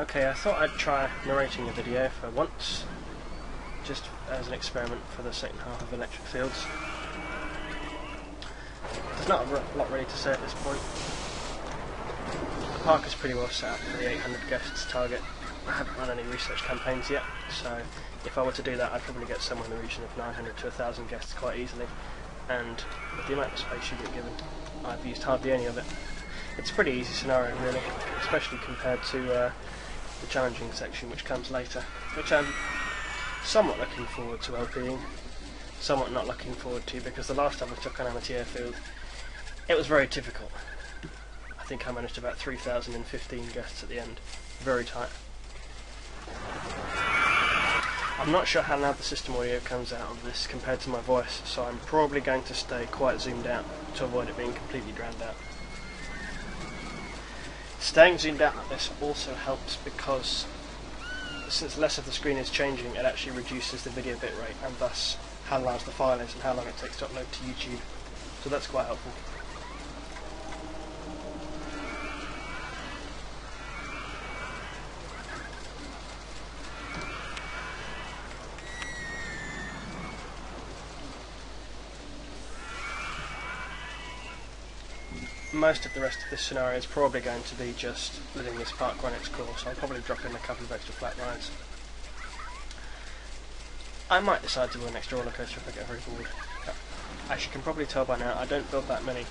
Okay, I thought I'd try narrating a video for once, just as an experiment for the second half of Electric Fields. There's not a lot really to say at this point. The park is pretty well set up for the 800 guests target. I haven't run any research campaigns yet, so if I were to do that I'd probably get somewhere in the region of 900 to 1,000 guests quite easily, and with the amount of space you get given, I've used hardly any of it. It's a pretty easy scenario really, especially compared to the challenging section which comes later, which I'm somewhat looking forward to LPing, somewhat not looking forward to, because the last time I took an amateur field it was very difficult. I think I managed about 3,015 guests at the end, very tight. I'm not sure how loud the system audio comes out of this compared to my voice, so I'm probably going to stay quite zoomed out to avoid it being completely drowned out. Staying zoomed out like this also helps because since less of the screen is changing, it actually reduces the video bitrate and thus how large the file is and how long it takes to upload to YouTube. So that's quite helpful. Most of the rest of this scenario is probably going to be just letting this park run its course. I'll probably drop in a couple of extra flat rides. I might decide to do an extra roller coaster if I get very bored. As you can probably tell by now, I don't build that many,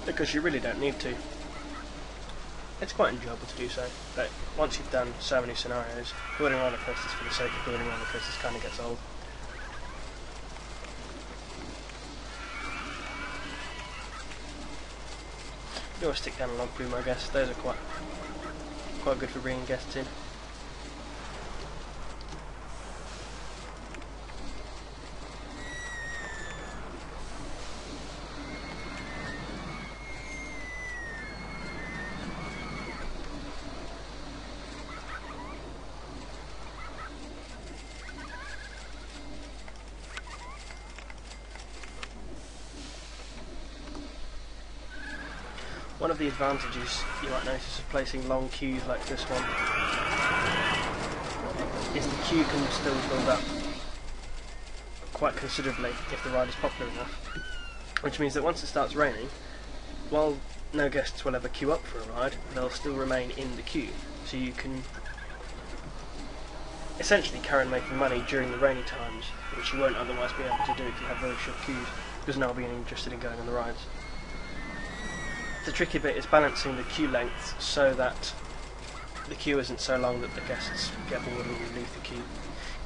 because you really don't need to. It's quite enjoyable to do so, but once you've done so many scenarios, building roller coasters for the sake of building roller coasters kind of gets old. You always stick down a Log Flume, I guess. Those are quite good for bringing guests in. One of the advantages you might notice of placing long queues like this one is the queue can still build up quite considerably if the ride is popular enough, which means that once it starts raining, while no guests will ever queue up for a ride, they'll still remain in the queue, so you can essentially carry on making money during the rainy times, which you won't otherwise be able to do if you have very short queues, because no one will be interested in going on the rides. The tricky bit is balancing the queue length so that the queue isn't so long that the guests get bored and leave the queue.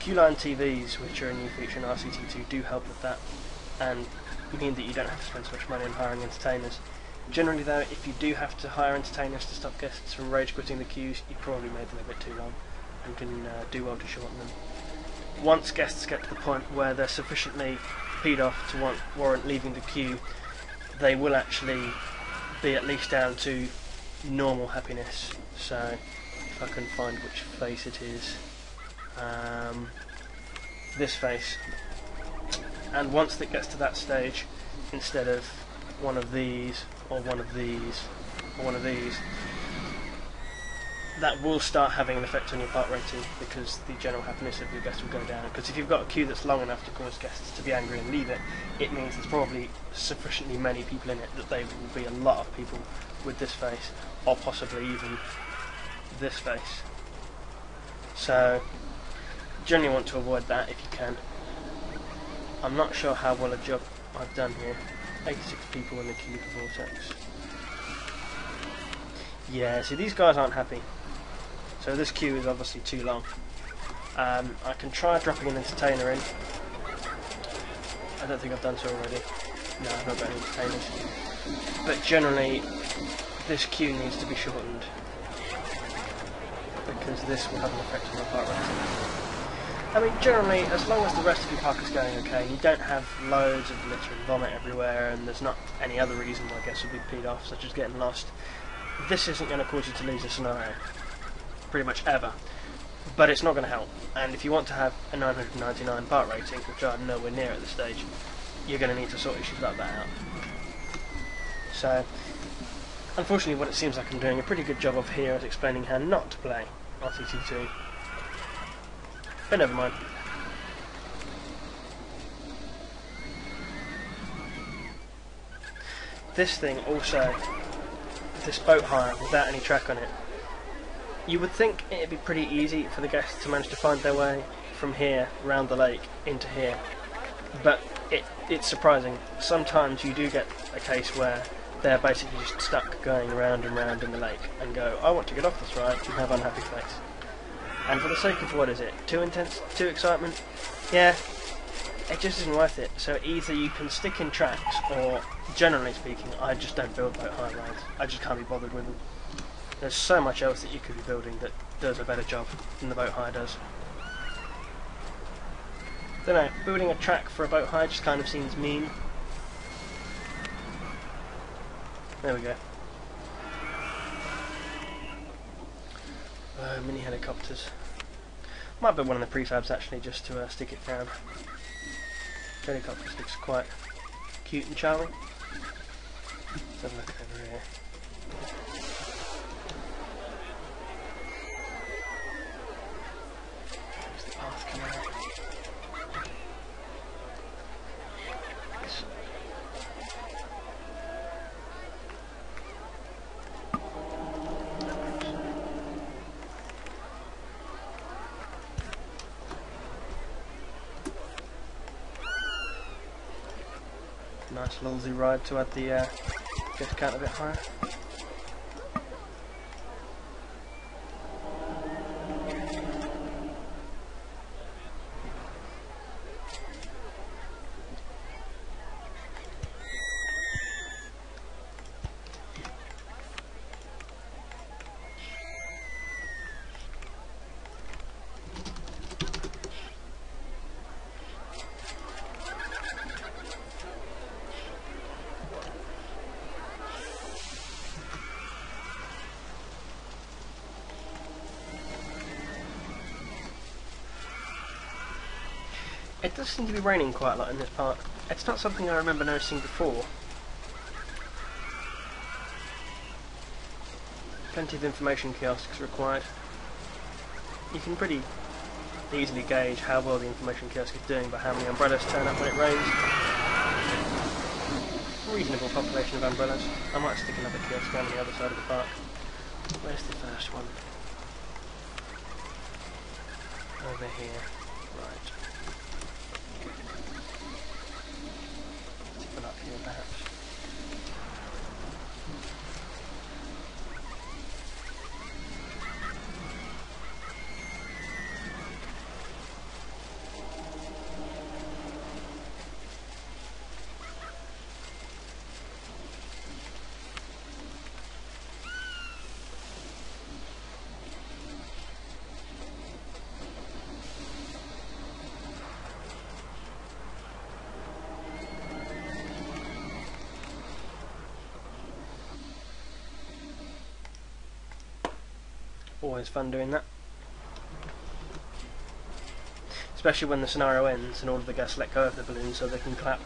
Queue line TVs, which are a new feature in RCT2, do help with that and mean that you don't have to spend so much money on hiring entertainers. Generally though, if you do have to hire entertainers to stop guests from rage quitting the queues, you probably made them a bit too long and can do well to shorten them. Once guests get to the point where they're sufficiently peed off to warrant leaving the queue, they will actually be at least down to normal happiness. So if I can find which face it is, this face, and once it gets to that stage, instead of one of these or one of these or one of these, that will start having an effect on your park rating, because the general happiness of your guests will go down. Because if you've got a queue that's long enough to cause guests to be angry and leave it, it means there's probably sufficiently many people in it that there will be a lot of people with this face, or possibly even this face. So generally want to avoid that if you can. I'm not sure how well a job I've done here. 86 people in the queue for Vortex. Yeah, see, these guys aren't happy. So this queue is obviously too long. I can try dropping an entertainer in. I don't think I've done so already. No, I've not got any entertainers. But generally, this queue needs to be shortened, because this will have an effect on the park rating. I mean, generally, as long as the rest of your park is going okay, and you don't have loads of litter and vomit everywhere, and there's not any other reason why guests will be peed off, such as getting lost, this isn't going to cause you to lose a scenario, pretty much ever. But it's not going to help, and if you want to have a 999 park rating, which I'm nowhere near at this stage, you're going to need to sort issues like that out. So, unfortunately what it seems like I'm doing a pretty good job of here is explaining how not to play RCT2. But never mind. This thing also, this boat hire without any track on it, you would think it'd be pretty easy for the guests to manage to find their way from here round the lake into here, but it's surprising. Sometimes you do get a case where they're basically just stuck going round and round in the lake and go, I want to get off this ride, and have unhappy face. And for the sake of, what is it, too intense, too excitement? Yeah, it just isn't worth it. So either you can stick in tracks, or generally speaking, I just don't build boat hire rides. I just can't be bothered with them. There's so much else that you could be building that does a better job than the boat hire does. Don't know, building a track for a boat hire just kind of seems mean. There we go. Mini helicopters. Might be one of the prefabs actually, just to stick it down. Jellycopters looks quite cute and charming. Let's have a look over here. There's the path coming out. Nice little zoo ride to add the guest count a bit higher. It does seem to be raining quite a lot in this part. It's not something I remember noticing before. Plenty of information kiosks required. You can pretty easily gauge how well the information kiosk is doing by how many umbrellas turn up when it rains. Reasonable population of umbrellas. I might stick another kiosk down on the other side of the park. Where's the first one? Over here. Right. Let's put up here perhaps. Always fun doing that. Especially when the scenario ends and all of the guests let go of the balloon so they can clap.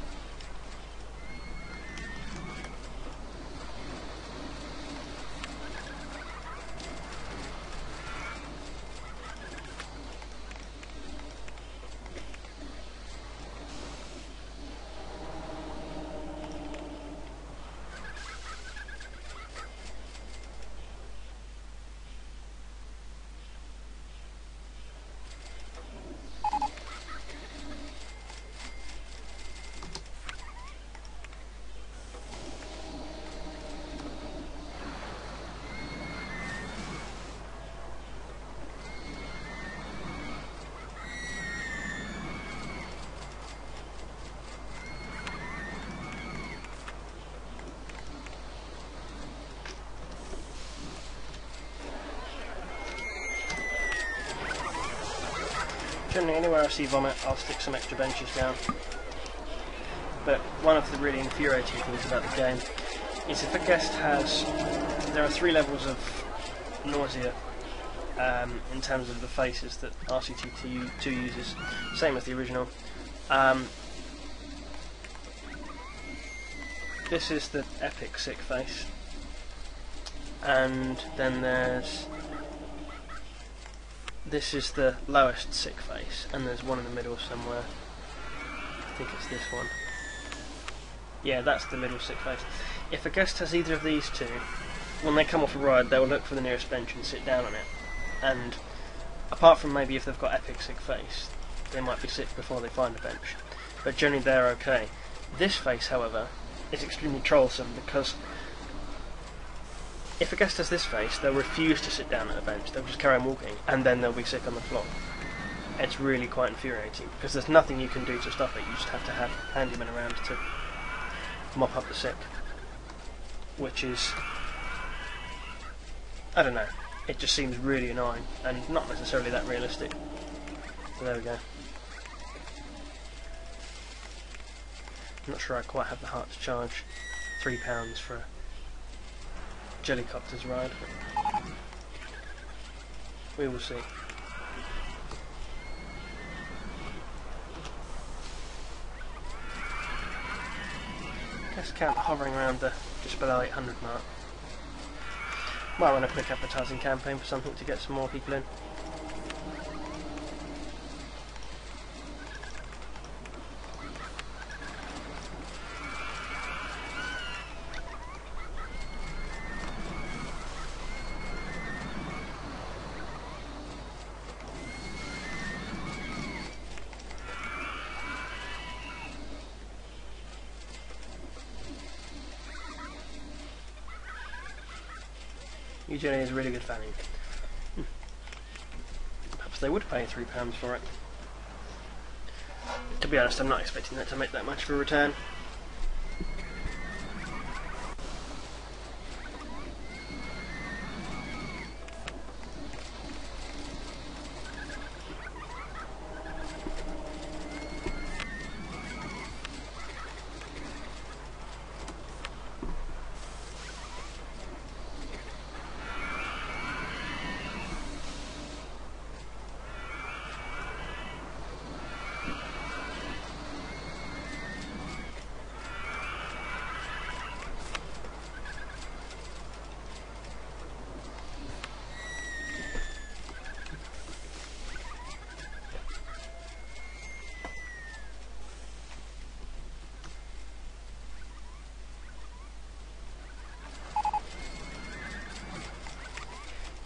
Generally, anywhere I see vomit, I'll stick some extra benches down. But one of the really infuriating things about the game is if a guest has... There are 3 levels of nausea in terms of the faces that RCT2 uses, same as the original. This is the epic sick face, and then there's this is the lowest sick face, and there's one in the middle somewhere. I think it's this one. Yeah, that's the middle sick face. If a guest has either of these two, when they come off a ride, they'll look for the nearest bench and sit down on it. And apart from maybe if they've got epic sick face, they might be sick before they find a bench. But generally they're okay. This face, however, is extremely troublesome because if a guest has this face, they'll refuse to sit down at a bench. They'll just carry on walking, and then they'll be sick on the floor. It's really quite infuriating because there's nothing you can do to stop it. You just have to have handymen around to mop up the sick, which is, I don't know, it just seems really annoying and not necessarily that realistic. So there we go. I'm not sure I quite have the heart to charge £3 for a Jellycopters ride, but we will see. Guest count hovering around the just below 800 mark. Might run a quick advertising campaign for something to get some more people in. Jenny is really good value. Perhaps they would pay £3 for it. To be honest, I'm not expecting that to make that much of a return.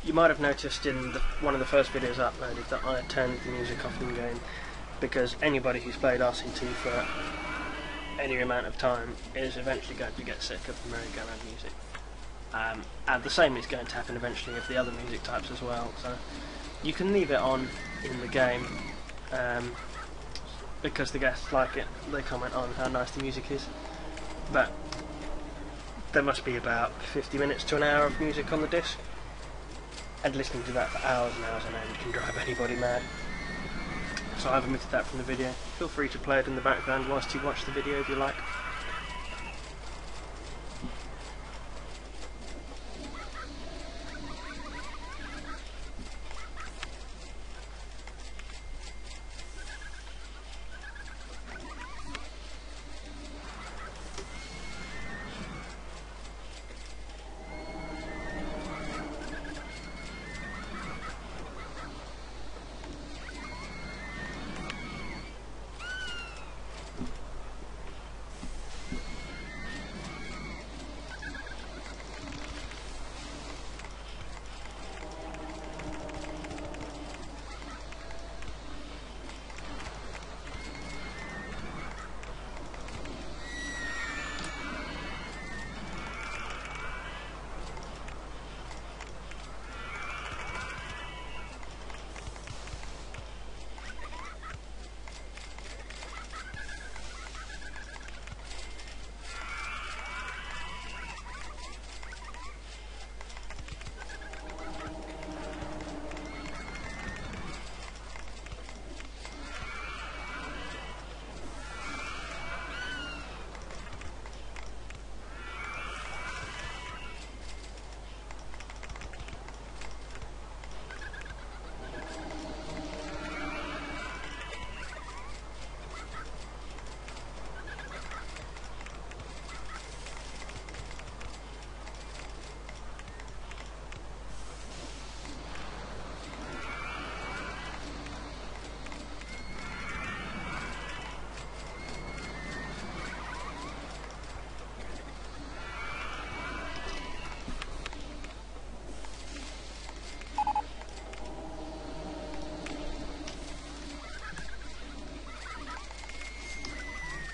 You might have noticed in one of the first videos I uploaded that I turned the music off in the game because anybody who's played RCT for any amount of time is eventually going to get sick of the merry-go-round music. And the same is going to happen eventually of the other music types as well, so you can leave it on in the game because the guests like it. They comment on how nice the music is, but there must be about 50 minutes to an hour of music on the disc. And listening to that for hours and hours on end can drive anybody mad. So I've omitted that from the video. Feel free to play it in the background whilst you watch the video if you like.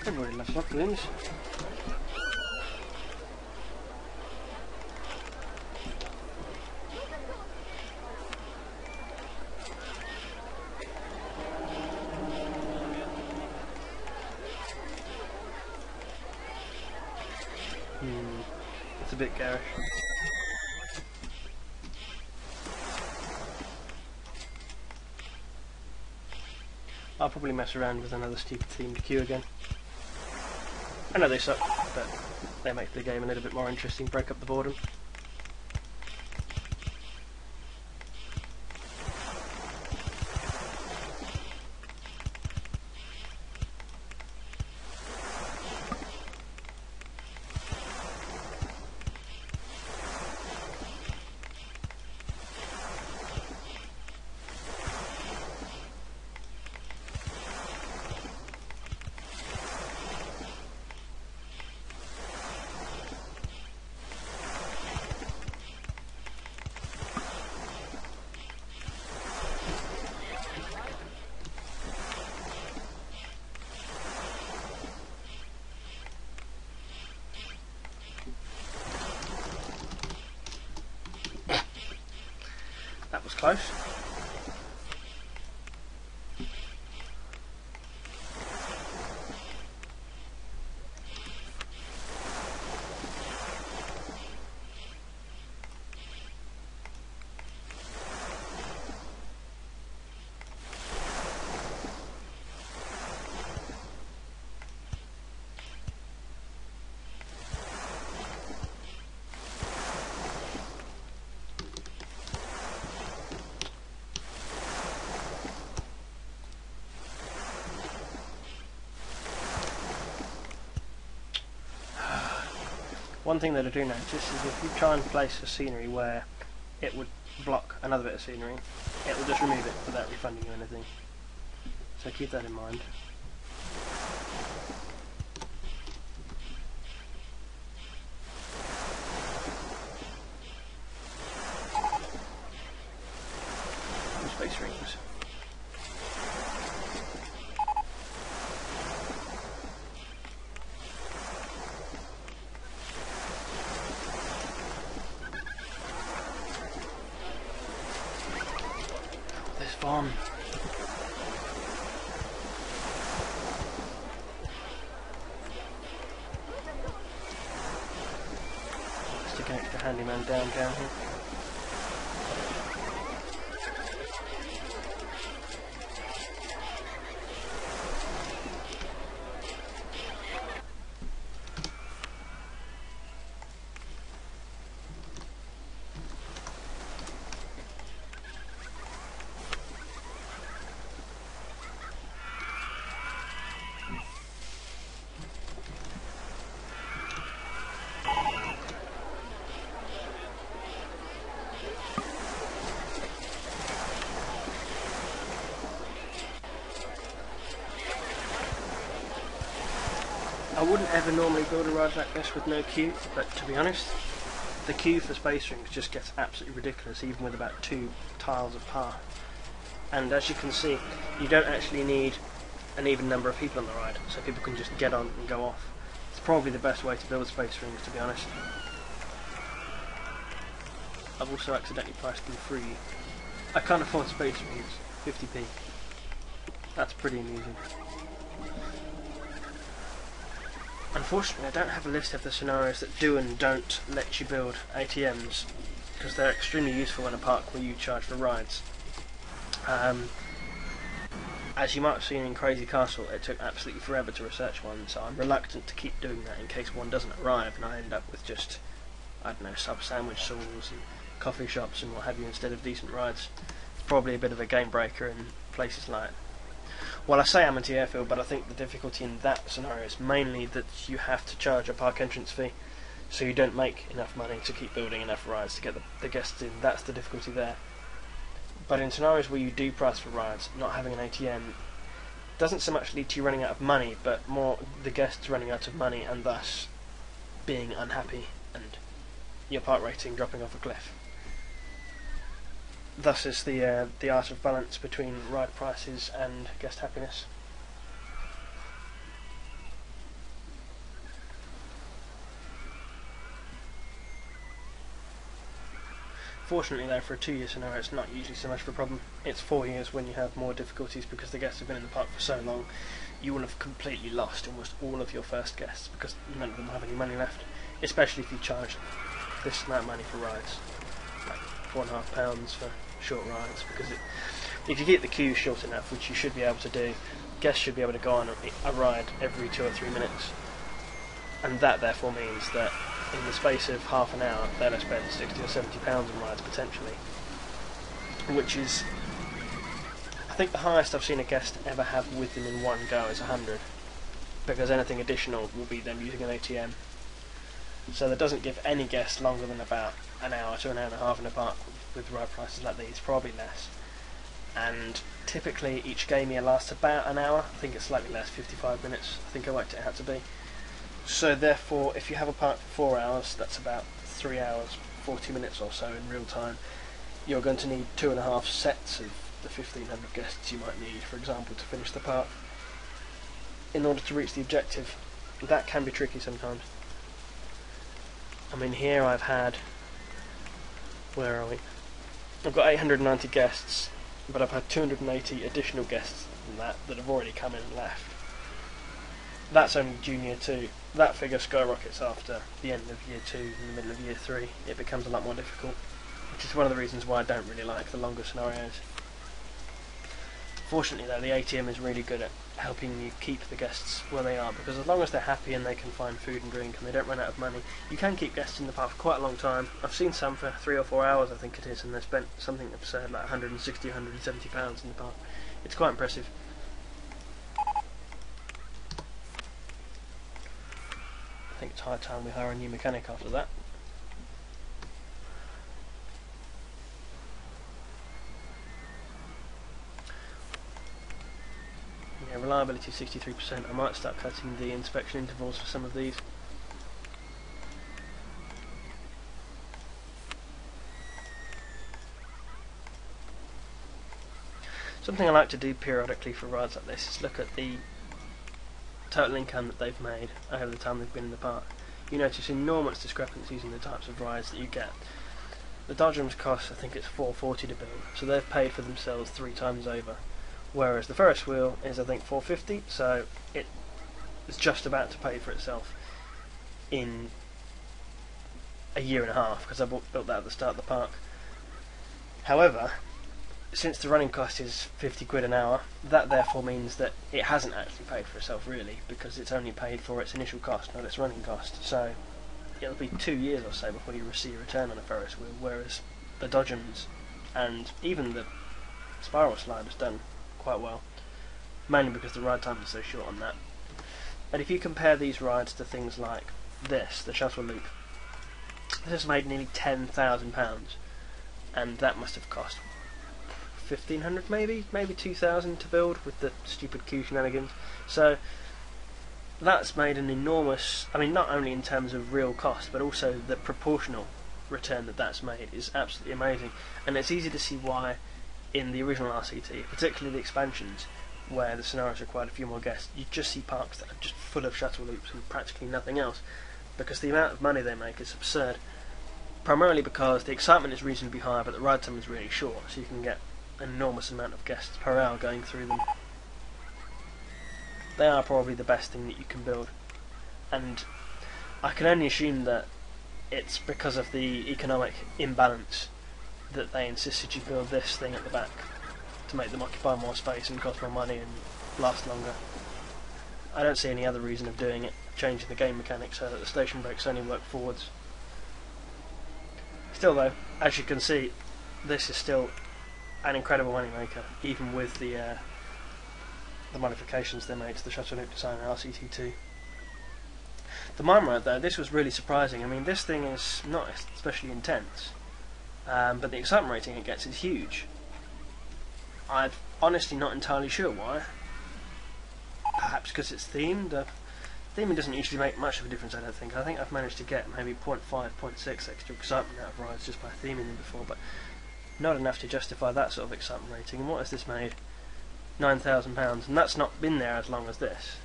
Everybody loves Log Flumes. It's a bit garish. I'll probably mess around with another stupid themed queue again. I know they suck, but they make the game a little bit more interesting, break up the boredom. That was close. One thing that I do notice is if you try and place a scenery where it would block another bit of scenery, it will just remove it without refunding you anything. So keep that in mind. Space rings. This farm. Stick an extra handyman down here. I wouldn't ever normally build a ride like this with no queue, but to be honest, the queue for space rings just gets absolutely ridiculous even with about 2 tiles of power. And as you can see, you don't actually need an even number of people on the ride, so people can just get on and go off. It's probably the best way to build space rings, to be honest. I've also accidentally priced them free. I can't afford space rings, 50p. That's pretty amusing. Unfortunately, I don't have a list of the scenarios that do and don't let you build ATMs, because they're extremely useful in a park where you charge for rides. As you might have seen in Crazy Castle, it took absolutely forever to research one, so I'm reluctant to keep doing that in case one doesn't arrive and I end up with just, I don't know, sub-sandwich stalls and coffee shops and what have you instead of decent rides. It's probably a bit of a game breaker in places like, well, I say Amity Airfield, but I think the difficulty in that scenario is mainly that you have to charge a park entrance fee, so you don't make enough money to keep building enough rides to get the guests in. That's the difficulty there. But in scenarios where you do price for rides, not having an ATM doesn't so much lead to you running out of money, but more the guests running out of money and thus being unhappy and your park rating dropping off a cliff. Thus is the art of balance between ride prices and guest happiness. Fortunately though, for a 2-year scenario it's not usually so much of a problem. It's 4 years when you have more difficulties, because the guests have been in the park for so long. You will have completely lost almost all of your first guests because none of them have any money left, especially if you charge this amount of money for rides, like £4.50 for short rides, because if you keep the queue short enough, which you should be able to do, guests should be able to go on a ride every 2 or 3 minutes, and that therefore means that in the space of half an hour they'll have spent £60 or £70 on rides potentially, which is, I think the highest I've seen a guest ever have with them in one go is 100, because anything additional will be them using an ATM. So that doesn't give any guest longer than about an hour to an hour and a half in a park with ride prices like these, probably less. And typically each game here lasts about an hour. I think it's slightly less, 55 minutes I think I worked it out to be. So therefore if you have a park for 4 hours, that's about 3 hours 40 minutes or so in real time. You're going to need 2.5 sets of the 1,500 guests you might need, for example, to finish the park in order to reach the objective. That can be tricky sometimes. I mean, here I've had, where are we? I've got 890 guests, but I've had 280 additional guests than that have already come in and left. That's only Junior 2. That figure skyrockets after the end of Year 2 and the middle of Year 3. It becomes a lot more difficult, which is one of the reasons why I don't really like the longer scenarios. Fortunately though, the ATM is really good at helping you keep the guests where they are, because as long as they're happy and they can find food and drink and they don't run out of money, you can keep guests in the park for quite a long time. I've seen some for 3 or 4 hours I think it is, and they've spent something absurd like £160, £170 in the park. It's quite impressive. I think it's high time we hire a new mechanic after that. Yeah, reliability 63%. I might start cutting the inspection intervals for some of these. Something I like to do periodically for rides like this is look at the total income that they've made over the time they've been in the park. You notice enormous discrepancies in the types of rides that you get. The Dodgems cost, I think it's $440 to build, so they've paid for themselves 3 times over. Whereas the Ferris wheel is I think $450, so it's just about to pay for itself in a year and a half, because I built that at the start of the park. However, since the running cost is 50 quid an hour, that therefore means that it hasn't actually paid for itself really, because it's only paid for its initial cost, not its running cost. So it'll be 2 years or so before you receive a return on a Ferris wheel, whereas the Dodgems and even the Spiral Slide has done quite well, mainly because the ride time is so short on that. And if you compare these rides to things like this, the Shuttle Loop, this has made nearly £10,000, and that must have cost 1,500 maybe 2,000 to build with the stupid queue shenanigans. So that's made an enormous, I mean, not only in terms of real cost, but also the proportional return that that's made is absolutely amazing. And it's easy to see why in the original RCT, particularly the expansions, where the scenarios required a few more guests, you just see parks that are just full of shuttle loops and practically nothing else, because the amount of money they make is absurd. Primarily because the excitement is reasonably high, but the ride time is really short, so you can get an enormous amount of guests per hour going through them. They are probably the best thing that you can build, and I can only assume that it's because of the economic imbalance that they insisted you build this thing at the back to make them occupy more space and cost more money and last longer. I don't see any other reason of doing it, changing the game mechanics so that the station brakes only work forwards. Still though, as you can see, this is still an incredible moneymaker, even with the modifications they made to the Shuttle Loop design in RCT2. The mime ride though, this was really surprising. I mean, this thing is not especially intense, but the excitement rating it gets is huge. I'm honestly not entirely sure why. Perhaps because it's themed. Theming doesn't usually make much of a difference, I don't think. I think I've managed to get maybe 0.5, 0.6 extra excitement out of rides just by theming them before, but not enough to justify that sort of excitement rating. And what has this made? £9,000, and that's not been there as long as this.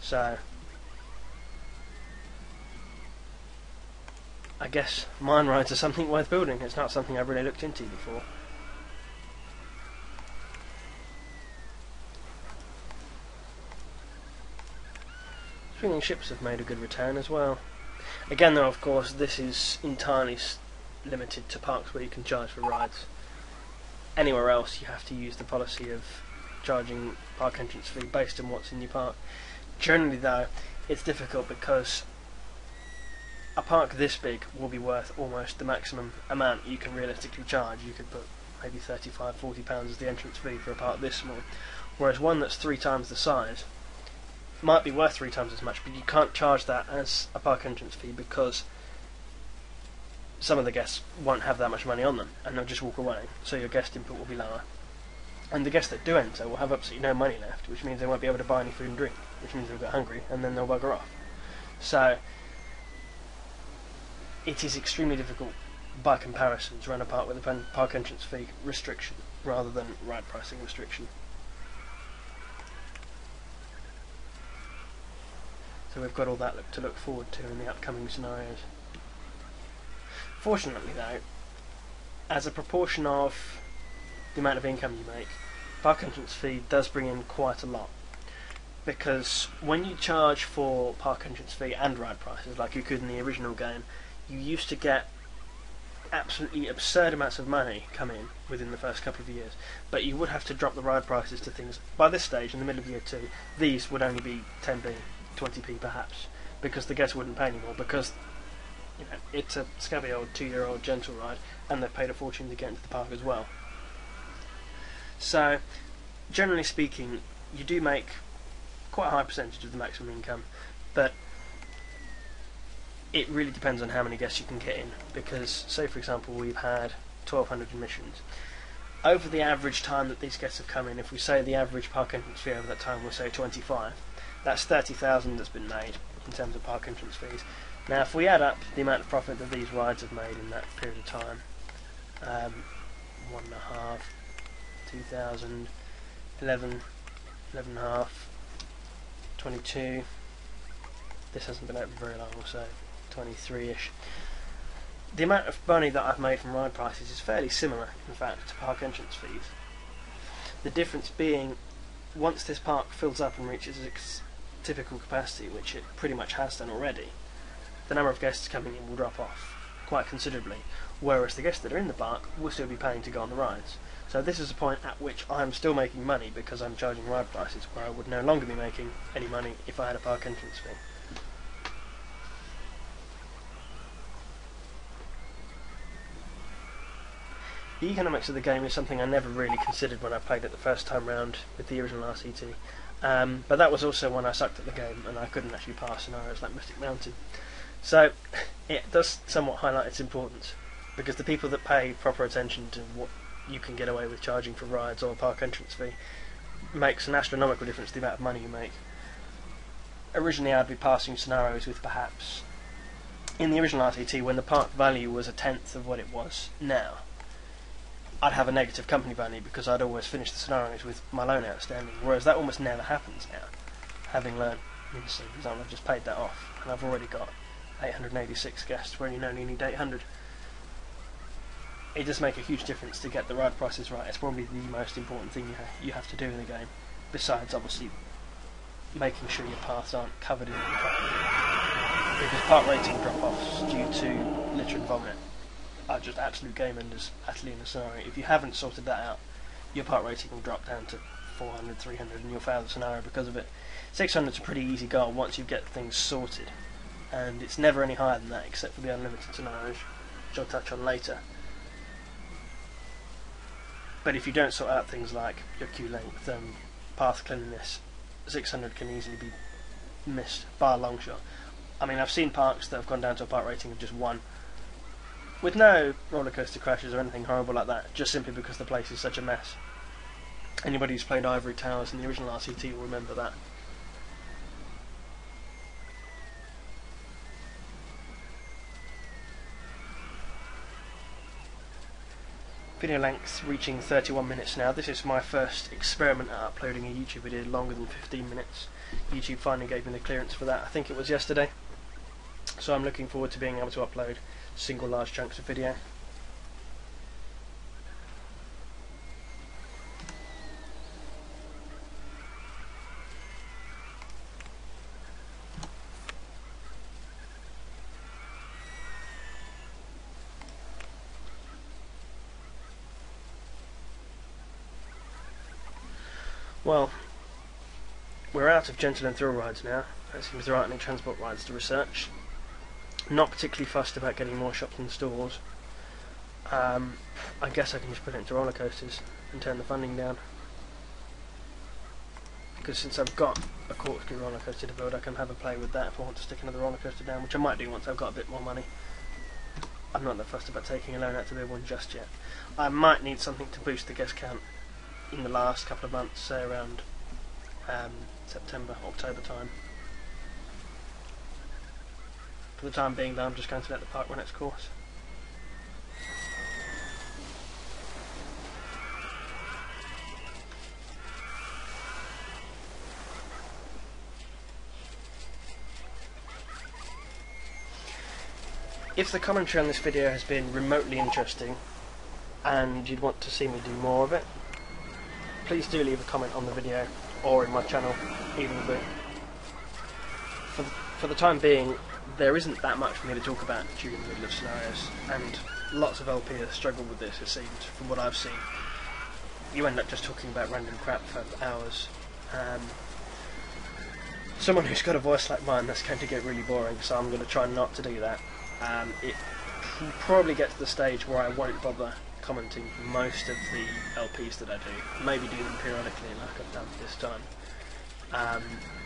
So I guess mine rides are something worth building. It's not something I've really looked into before. Swinging ships have made a good return as well. Again though, of course, this is entirely limited to parks where you can charge for rides. Anywhere else you have to use the policy of charging park entrance fee based on what's in your park. Generally though, it's difficult because a park this big will be worth almost the maximum amount you can realistically charge. You could put maybe £35–40 as the entrance fee for a park this small, whereas one that's 3 times the size might be worth 3 times as much, but you can't charge that as a park entrance fee because some of the guests won't have that much money on them and they'll just walk away, so your guest input will be lower. And the guests that do enter will have absolutely no money left, which means they won't be able to buy any food and drink, which means they'll get hungry and then they'll bugger off. So it is extremely difficult by comparison to run a park with a park entrance fee restriction rather than ride pricing restriction. So we've got all that to look forward to in the upcoming scenarios. Fortunately though, as a proportion of the amount of income you make, park entrance fee does bring in quite a lot. Because when you charge for park entrance fee and ride prices, like you could in the original game, you used to get absolutely absurd amounts of money come in within the first couple of years, but you would have to drop the ride prices to things. By this stage, in the middle of year 2, these would only be 10p, 20p perhaps, because the guests wouldn't pay anymore, because it's a scabby old 2-year-old gentle ride, and they've paid a fortune to get into the park as well. So, generally speaking, you do make quite a high percentage of the maximum income, but it really depends on how many guests you can get in, because, say for example, we've had 1,200 admissions. Over the average time that these guests have come in, if we say the average park entrance fee over that time was say 25, that's 30,000 that's been made in terms of park entrance fees. Now if we add up the amount of profit that these rides have made in that period of time, 1.5, 2,000, 11, 11.5, 22, this hasn't been open very long, so 23ish. The amount of money that I've made from ride prices is fairly similar, in fact, to park entrance fees. The difference being, once this park fills up and reaches its typical capacity, which it pretty much has done already, the number of guests coming in will drop off quite considerably, whereas the guests that are in the park will still be paying to go on the rides. So this is a point at which I'm still making money because I'm charging ride prices, where I would no longer be making any money if I had a park entrance fee. The economics of the game is something I never really considered when I played it the first time round with the original RCT, but that was also when I sucked at the game and I couldn't actually pass scenarios like Mystic Mountain. So it does somewhat highlight its importance, because the people that pay proper attention to what you can get away with charging for rides or a park entrance fee makes an astronomical difference to the amount of money you make. Originally I'd be passing scenarios with perhaps, in the original RCT, when the park value was 1/10 of what it was now, I'd have a negative company value because I'd always finish the scenarios with my loan outstanding, whereas that almost never happens now. Having learnt, for example, I've just paid that off and I've already got 886 guests where you only need 800. It does make a huge difference to get the ride prices right. It's probably the most important thing you have to do in the game, besides obviously making sure your paths aren't covered in park. Because park rating drop-offs due to litter and vomit are just absolute game enders, utterly in the scenario. If you haven't sorted that out, your park rating will drop down to 400, 300 and you'll fail the scenario because of it. 600 is a pretty easy goal once you get things sorted, and it's never any higher than that except for the unlimited scenarios, which I'll touch on later. But if you don't sort out things like your queue length and path cleanliness, 600 can easily be missed by a long shot. I mean, I've seen parks that have gone down to a park rating of just 1, with no roller coaster crashes or anything horrible like that, just simply because the place is such a mess. Anybody who's played Ivory Towers in the original RCT will remember that. Video length reaching 31 minutes now. This is my first experiment at uploading a YouTube video longer than 15 minutes. YouTube finally gave me the clearance for that. I think it was yesterday. So I'm looking forward to being able to upload single large chunks of video. Well, we're out of gentle and thrill rides now. That seems there aren't any transport rides to research. Not particularly fussed about getting more shops and stores. I guess I can just put it into roller coasters and turn the funding down. Because since I've got a corkscrew roller coaster to build, I can have a play with that if I want to stick another roller coaster down, which I might do once I've got a bit more money. I'm not that fussed about taking a loan out to build one just yet. I might need something to boost the guest count in the last couple of months, say around September, October time. For the time being though, I'm just going to let the park run its course. If the commentary on this video has been remotely interesting and you'd want to see me do more of it, please do leave a comment on the video or in my channel, either of them. For the time being, there isn't that much for me to talk about during the middle of scenarios, and lots of LPers struggle with this, it seems, from what I've seen. You end up just talking about random crap for hours. Someone who's got a voice like mine, that's going to get really boring, so I'm going to try not to do that. It will probably get to the stage where I won't bother commenting most of the LPs that I do. Maybe do them periodically like I've done this time.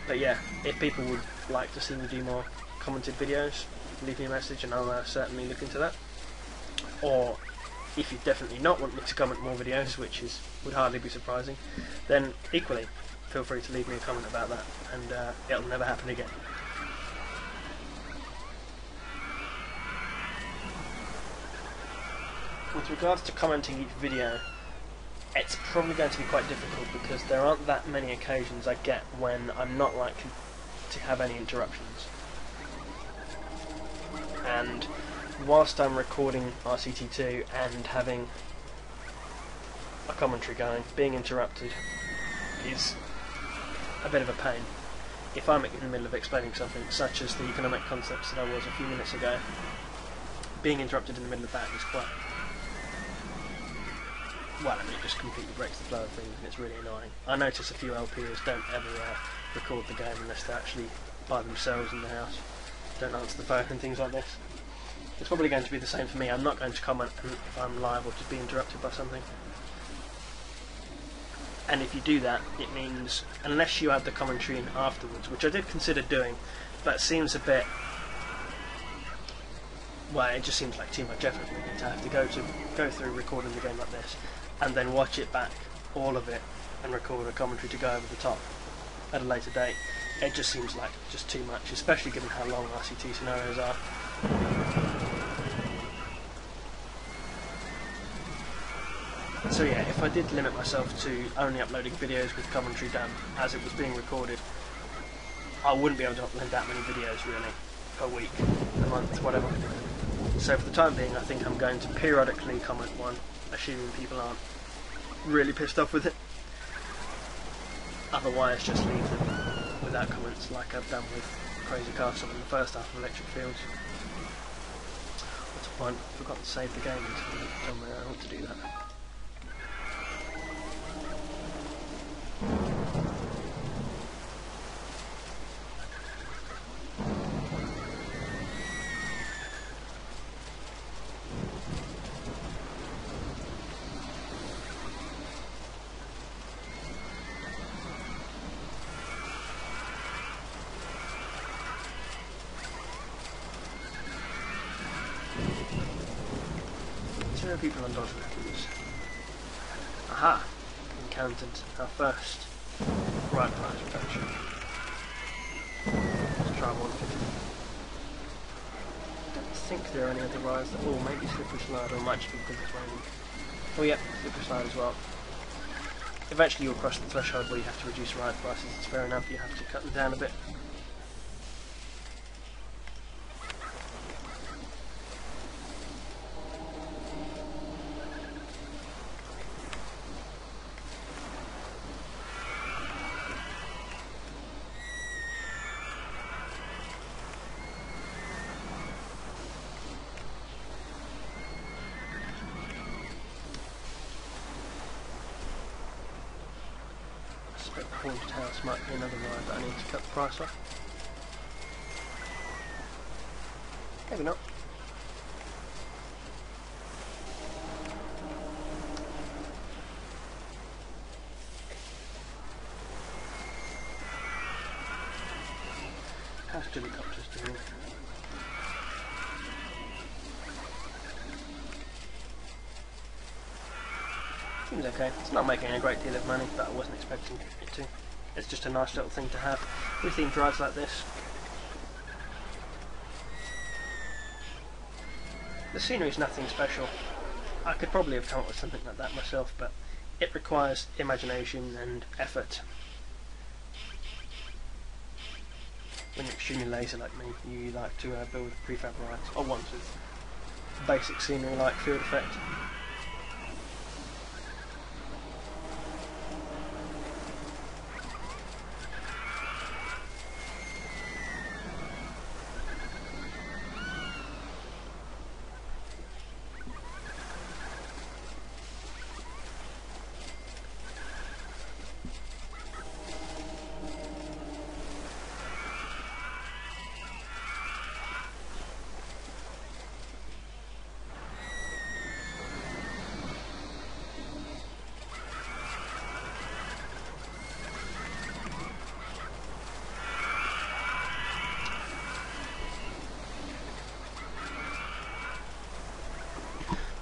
But yeah, if people would like to see me do more commented videos, leave me a message and I'll certainly look into that. Or if you definitely not want me to comment more videos, which would hardly be surprising, then equally feel free to leave me a comment about that, and it'll never happen again. With regards to commenting each video, it's probably going to be quite difficult because there aren't that many occasions I get when I'm not likely to have any interruptions. And whilst I'm recording RCT2 and having a commentary going, being interrupted is a bit of a pain. If I'm in the middle of explaining something, such as the economic concepts that I was a few minutes ago, being interrupted in the middle of that is quite... well, I mean, it just completely breaks the flow of things and it's really annoying. I notice a few LPers don't ever record the game unless they're actually by themselves in the house, don't answer the phone and things like this. It's probably going to be the same for me. I'm not going to comment if I'm live or to be interrupted by something. And if you do that, it means, unless you add the commentary in afterwards, which I did consider doing, but it seems a bit... well, it just seems like too much effort for me to have to go through recording the game like this, and then watch it back, all of it, and record a commentary to go over the top at a later date. It just seems like just too much, especially given how long RCT scenarios are. So yeah, if I did limit myself to only uploading videos with commentary done as it was being recorded, I wouldn't be able to upload that many videos really, per week, a month, whatever. So for the time being, I think I'm going to periodically comment one, assuming people aren't really pissed off with it. Otherwise, just leave them without comments, like I've done with Crazy Castle in the first half of Electric Fields. What's the point? I forgot to save the game until I told me I want to do that. People on dodge weapons. Aha! Encountered our first ride prize reduction. Let's try 150. I don't think there are any other rides that... oh, maybe Slippery Slide, or it might just be because it's raining. Oh yeah, Slippery Slide as well. Eventually you'll cross the threshold where you have to reduce ride prices, it's fair enough, you have to cut them down a bit. Haunted House might be another ride that I need to cut the price off. Maybe not. How's Jellycopters doing? Seems okay. It's not making a great deal of money, but I wasn't expecting it to. It's just a nice little thing to have with themed rides like this. The scenery is nothing special. I could probably have come up with something like that myself, but it requires imagination and effort. When you're extremely lazy like me, you like to build prefab rides, or ones with basic scenery like field effect.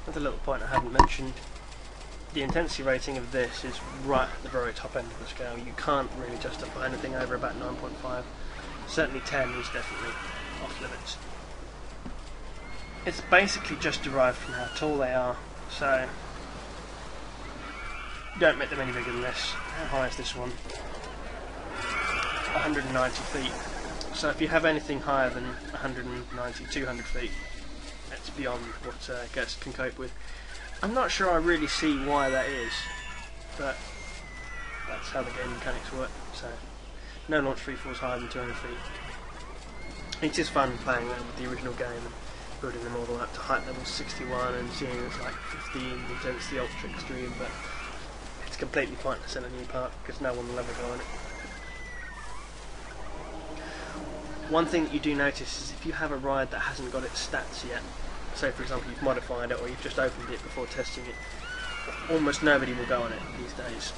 Another little point I haven't mentioned, the intensity rating of this is right at the very top end of the scale. You can't really justify anything over about 9.5. Certainly 10 is definitely off limits. It's basically just derived from how tall they are, so don't make them any bigger than this. How high is this one? 190 feet. So if you have anything higher than 190, 200 feet, it's beyond what guests can cope with. I'm not sure I really see why that is, but that's how the game mechanics work. So no launch free falls higher than 200 feet. It is fun playing around with the original game and building them all the way up to height level 61 and seeing it's like 15 intensity ultra extreme, but it's completely pointless in a new park because no one will ever go on it. One thing that you do notice is if you have a ride that hasn't got its stats yet, say for example you've modified it or you've just opened it before testing it, almost nobody will go on it these days.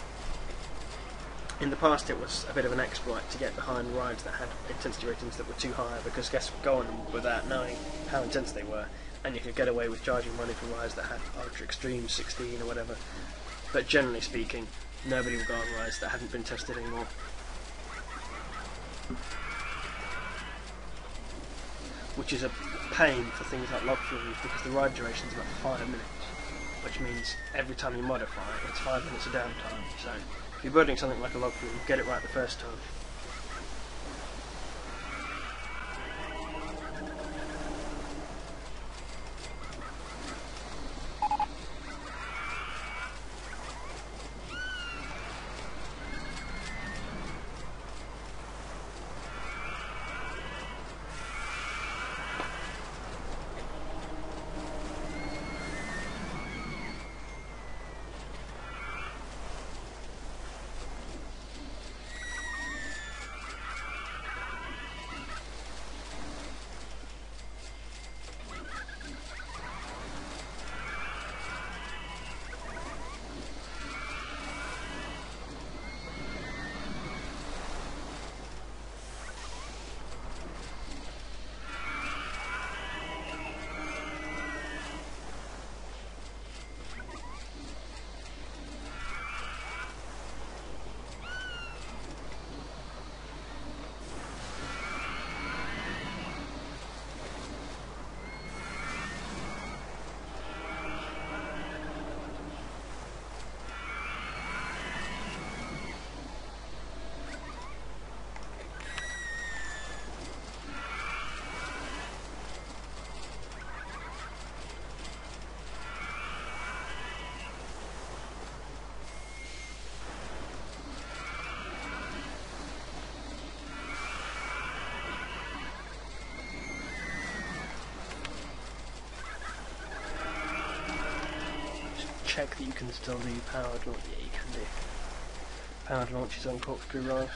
In the past it was a bit of an exploit to get behind rides that had intensity ratings that were too high because guests would go on them without knowing how intense they were, and you could get away with charging money for rides that had ultra extreme 16 or whatever. But generally speaking, nobody will go on rides that haven't been tested anymore. Which is a pain for things like Log Flume because the ride duration is about 5 minutes, which means every time you modify it, it's 5 minutes of downtime. So if you're building something like a Log Flume, get it right the first time. Check that you can still do powered launch. Yeah, you can do. powered launches on corkscrew drives.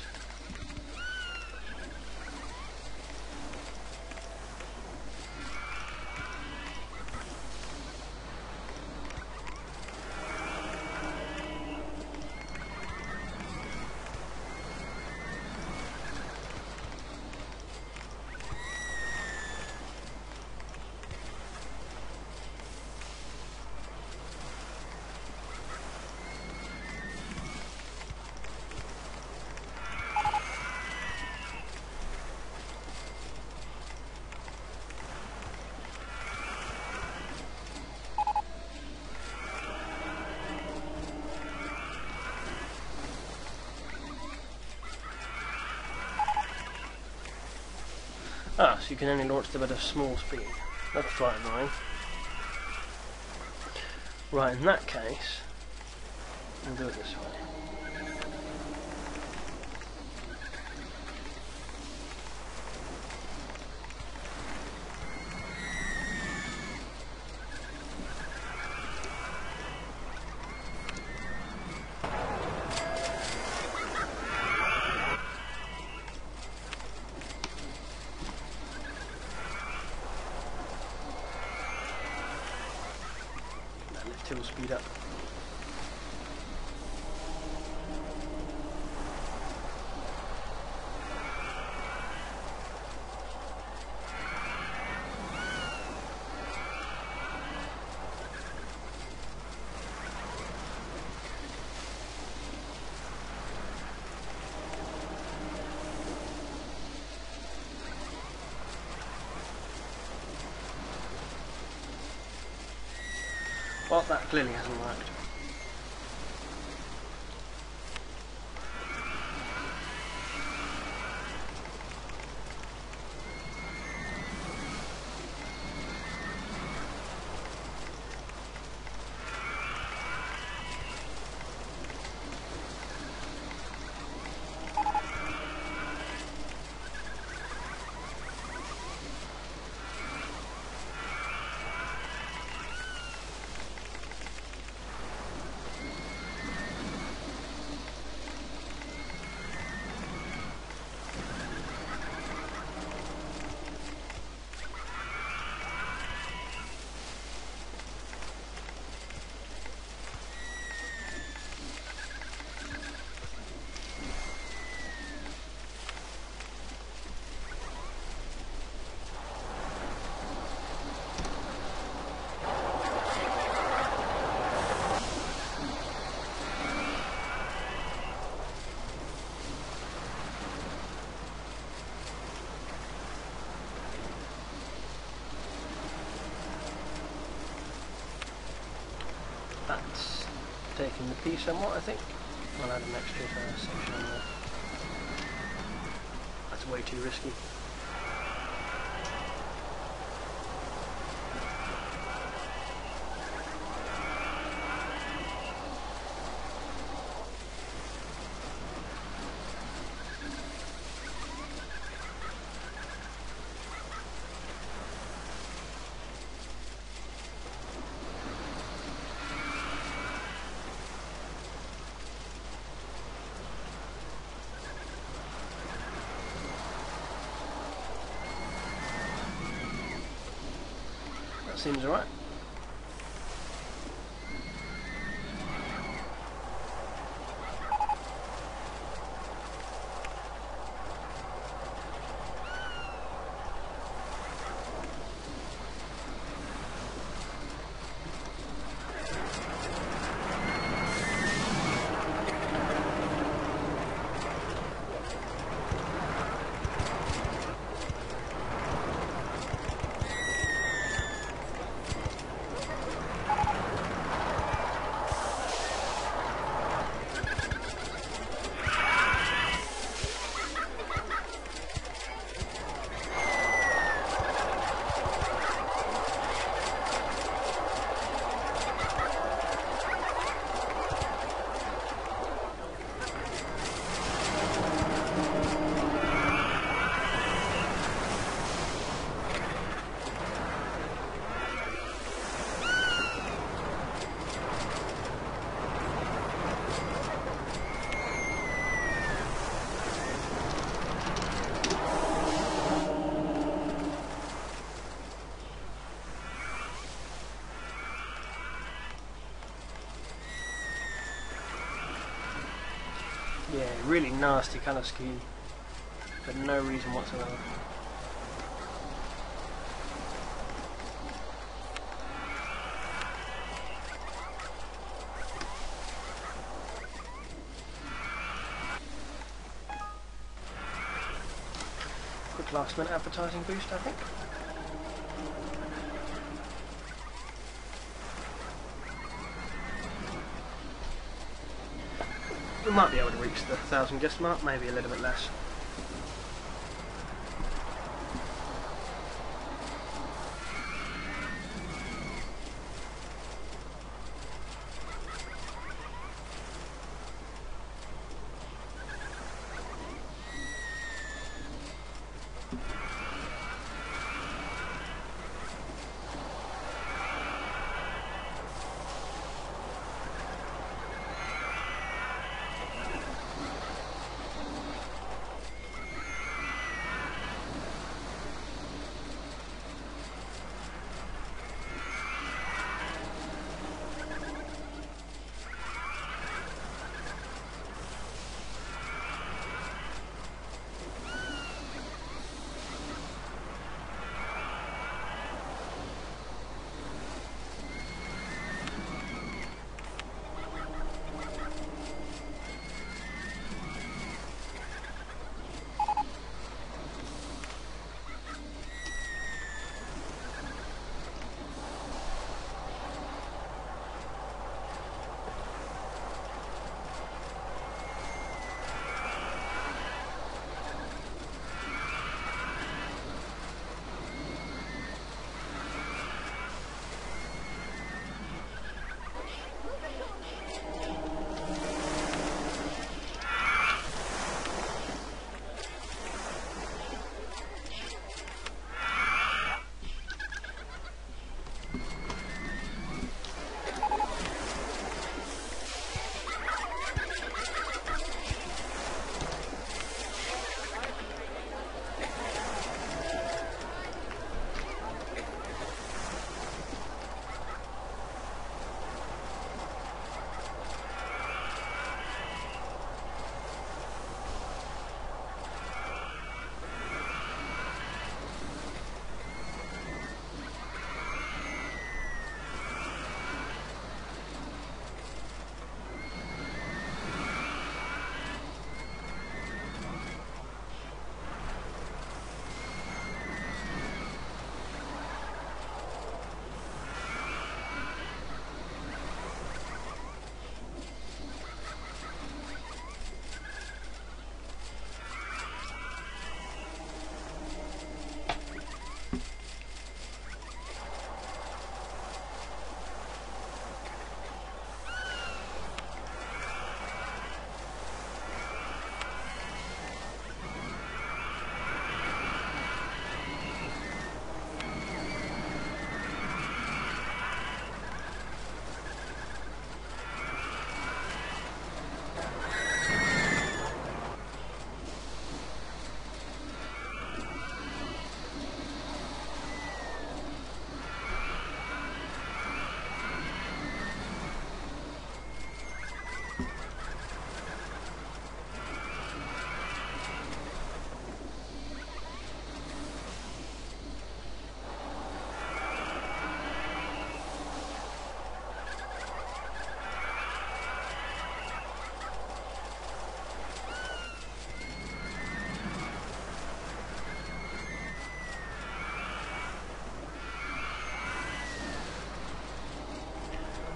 Ah, so you can only launch them at a small speed. That's quite annoying. Right, in that case, we'll do it this way. Will speed up. Well, that clearly hasn't worked. That's taking the P somewhat, I think. I'll add an extra section on there. That's way too risky. Seems alright. really nasty colour scheme for no reason whatsoever. Quick last minute advertising boost, I think. We might be able to reach the 1,000 guest mark, maybe a little bit less.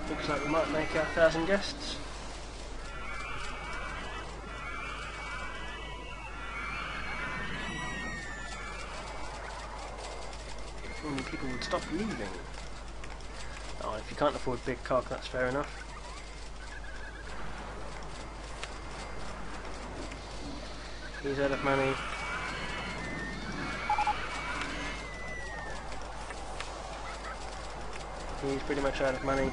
Looks like we might make our 1,000 guests. If only people would stop leaving. Oh, if you can't afford big cock, that's fair enough. He's out of money. He's pretty much out of money.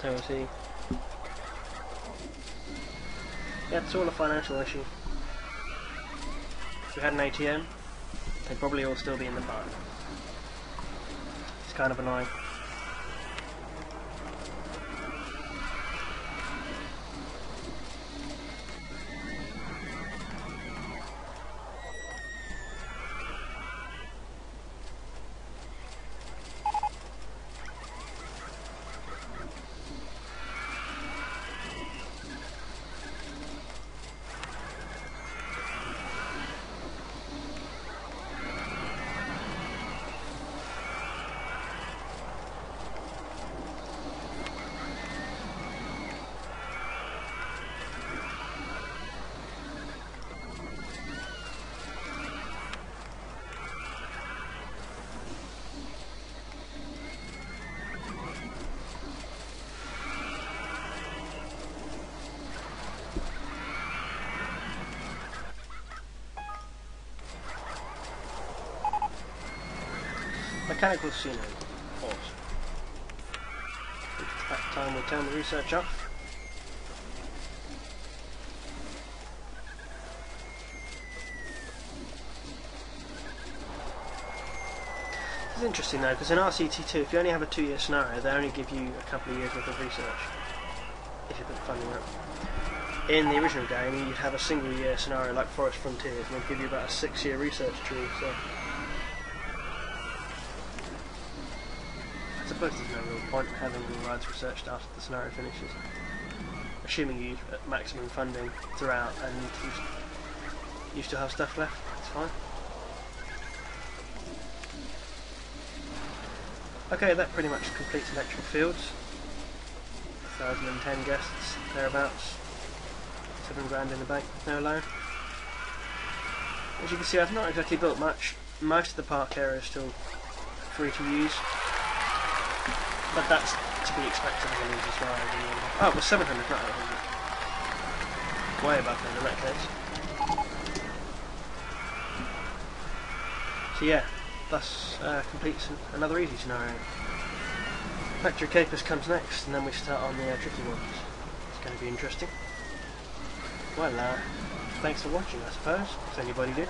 So is he. Yeah, it's all a financial issue. If we had an ATM, they'd probably all still be in the park. It's kind of annoying. Mechanical scenery. Awesome. That time we'll turn the research off. It's interesting though, because in RCT2, if you only have a 2-year scenario, they only give you a couple of years worth of research, if you put the funding up. In the original game, you'd have a single year scenario like Forest Frontiers, and they'd give you about a 6-year research tree, so... I suppose there's no real point in having all the rides researched after the scenario finishes. Assuming you've at maximum funding throughout, and you still have stuff left, it's fine. Okay, that pretty much completes Electric Fields. 1,010 guests, thereabouts. 7 grand in the bank, no loan. As you can see, I've not exactly built much. Most of the park area is still free to use. But that's to be expected of these as well. Oh, it was 700, not 800. Way above then in that case. So yeah, thus completes another easy scenario. Factory Capers comes next, and then we start on the tricky ones. It's going to be interesting. Well, thanks for watching, I suppose, if anybody did.